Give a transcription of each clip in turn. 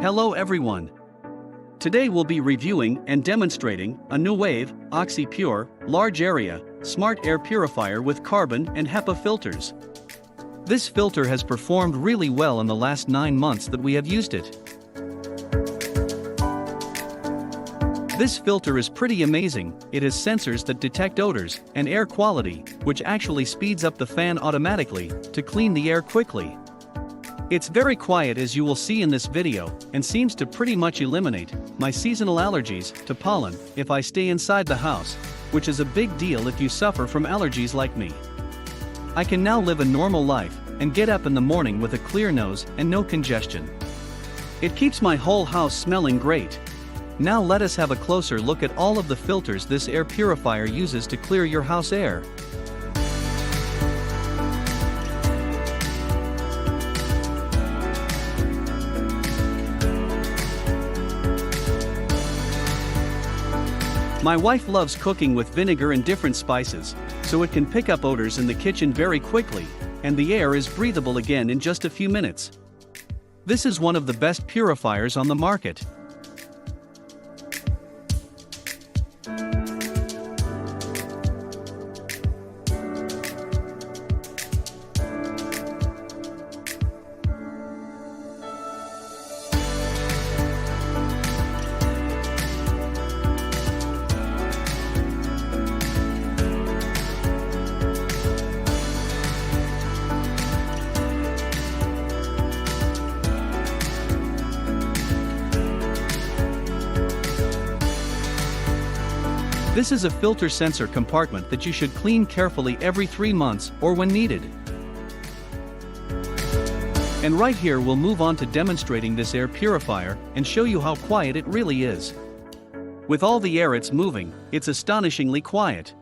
Hello everyone. Today we'll be reviewing and demonstrating a NUWAVE Oxypure large area smart air purifier with carbon and HEPA filters. This filter has performed really well in the last 9 months that we have used it. This filter is pretty amazing. It has sensors that detect odors and air quality, which actually speeds up the fan automatically to clean the air quickly. It's very quiet, as you will see in this video, and seems to pretty much eliminate my seasonal allergies to pollen if I stay inside the house, which is a big deal if you suffer from allergies like me. I can now live a normal life and get up in the morning with a clear nose and no congestion. It keeps my whole house smelling great. Now let us have a closer look at all of the filters this air purifier uses to clear your house air. My wife loves cooking with vinegar and different spices, so it can pick up odors in the kitchen very quickly, and the air is breathable again in just a few minutes. This is one of the best purifiers on the market. This is a filter sensor compartment that you should clean carefully every 3 months or when needed. And right here we'll move on to demonstrating this air purifier and show you how quiet it really is. With all the air it's moving, it's astonishingly quiet.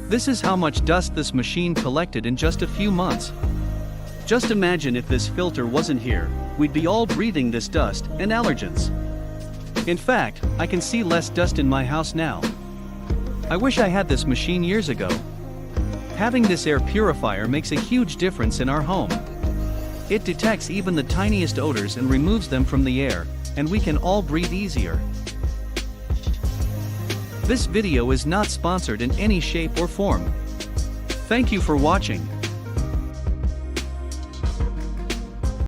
This is how much dust this machine collected in just a few months. Just imagine if this filter wasn't here, we'd be all breathing this dust and allergens. In fact, I can see less dust in my house now. I wish I had this machine years ago. Having this air purifier makes a huge difference in our home. It detects even the tiniest odors and removes them from the air, and we can all breathe easier. This video is not sponsored in any shape or form. Thank you for watching.